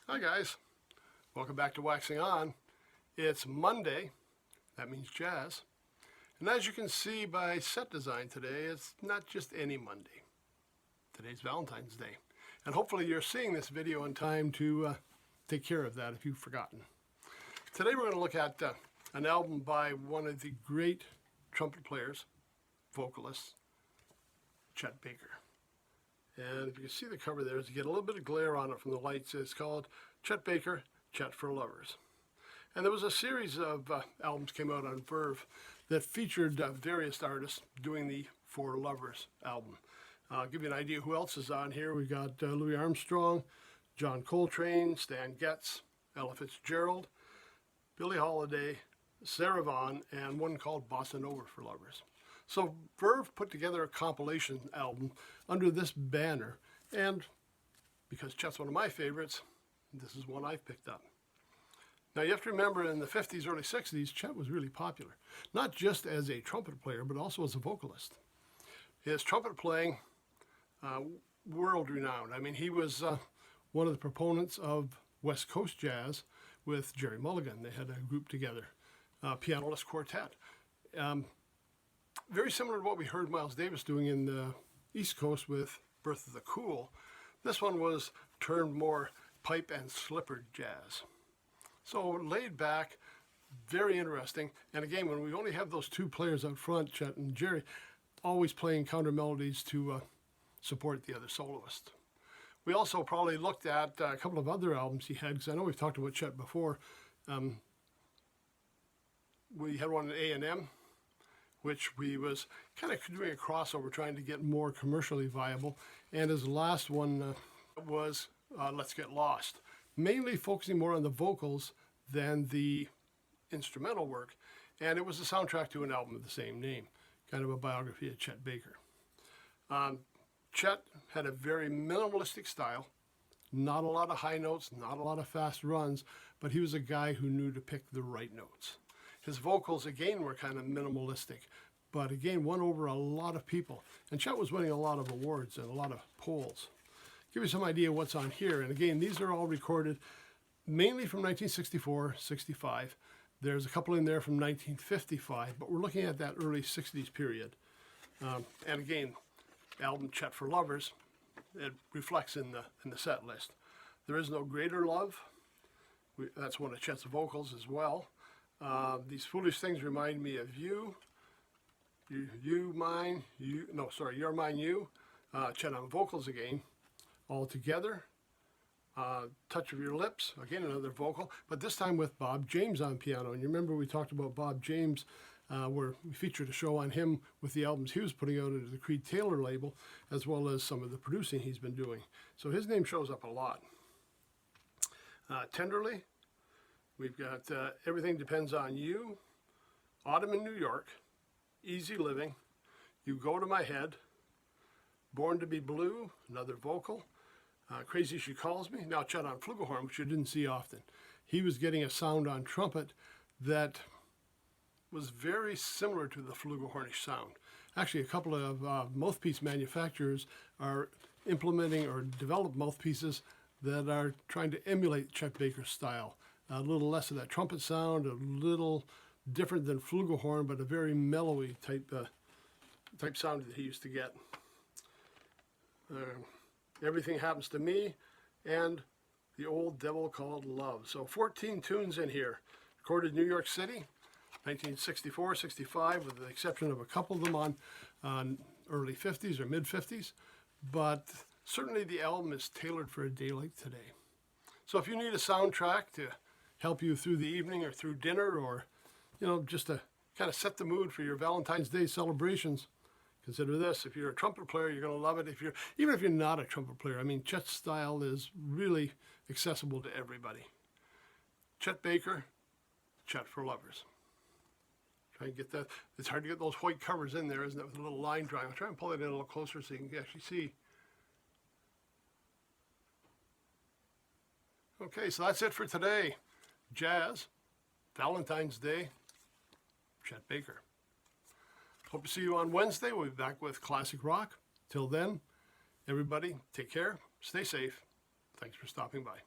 Hi guys, welcome back to Waxing On. It's Monday, that means jazz. And as you can see by set design today, it's not just any Monday. Today's Valentine's Day. And hopefully you're seeing this video in time to take care of that if you've forgotten. Today we're going to look at an album by one of the great trumpet players, vocalists, Chet Baker. And if you can see the cover there, as you get a little bit of glare on it from the lights, it's called Chet Baker, Chet for Lovers. And there was a series of albums came out on Verve that featured various artists doing the For Lovers album. I'll give you an idea who else is on here. We've got Louis Armstrong, John Coltrane, Stan Getz, Ella Fitzgerald, Billie Holiday, Sarah Vaughan, and one called Bossa Nova for Lovers. So Verve put together a compilation album under this banner, and because Chet's one of my favorites, this is one I've picked up. Now you have to remember in the 50s, early 60s, Chet was really popular, not just as a trumpet player, but also as a vocalist. His trumpet playing, world-renowned. I mean, he was one of the proponents of West Coast jazz with Jerry Mulligan. They had a group together, pianist quartet. Very similar to what we heard Miles Davis doing in the East Coast with Birth of the Cool. This one was turned more pipe and slipper jazz. So laid back, very interesting. And again, when we only have those two players out front, Chet and Jerry, always playing counter melodies to support the other soloist. We also probably looked at a couple of other albums he had, because I know we've talked about Chet before. We had one in A&M, which we was kind of doing a crossover, trying to get more commercially viable. And his last one was Let's Get Lost, mainly focusing more on the vocals than the instrumental work. And it was the soundtrack to an album of the same name, kind of a biography of Chet Baker. Chet had a very minimalistic style, not a lot of high notes, not a lot of fast runs, but he was a guy who knew to pick the right notes. His vocals, again, were kind of minimalistic, but again, won over a lot of people. And Chet was winning a lot of awards and a lot of polls. Give you some idea what's on here. And again, these are all recorded mainly from 1964, 65. There's a couple in there from 1955, but we're looking at that early 60s period. And again, album Chet for Lovers, it reflects in the set list. There Is No Greater Love. That's one of Chet's vocals as well. These Foolish Things Remind Me of You. You're Mine, You. Chet on vocals again. All Together. Touch of Your Lips, again another vocal, but this time with Bob James on piano. And you remember we talked about Bob James, where we featured a show on him with the albums he was putting out under the Creed Taylor label, as well as some of the producing he's been doing. So his name shows up a lot. Tenderly. We've got Everything Depends on You, Autumn in New York, Easy Living, You Go to My Head, Born to be Blue, another vocal, Crazy She Calls Me. Now Chet on flugelhorn, which you didn't see often. He was getting a sound on trumpet that was very similar to the flugelhornish sound. Actually, a couple of mouthpiece manufacturers are implementing or develop mouthpieces that are trying to emulate Chet Baker's style. A little less of that trumpet sound, a little different than flugelhorn, but a very mellowy type sound that he used to get. Everything Happens to Me, and The Old Devil Called Love. So 14 tunes in here, recorded in New York City, 1964, 65, with the exception of a couple of them on early 50s or mid 50s, but certainly the album is tailored for a day like today. So if you need a soundtrack to help you through the evening or through dinner, or just to kind of set the mood for your Valentine's Day celebrations, consider this. If you're a trumpet player, you're going to love it. Even if you're not a trumpet player, I mean, Chet's style is really accessible to everybody. Chet Baker, Chet for Lovers. Try and get that. It's hard to get those white covers in there, isn't it, with a little line drawing. I'll try and pull it in a little closer so you can actually see. Okay, so that's it for today. Jazz, Valentine's Day, Chet Baker. Hope to see you on Wednesday. We'll be back with classic rock. Till then, everybody, take care, stay safe. Thanks for stopping by.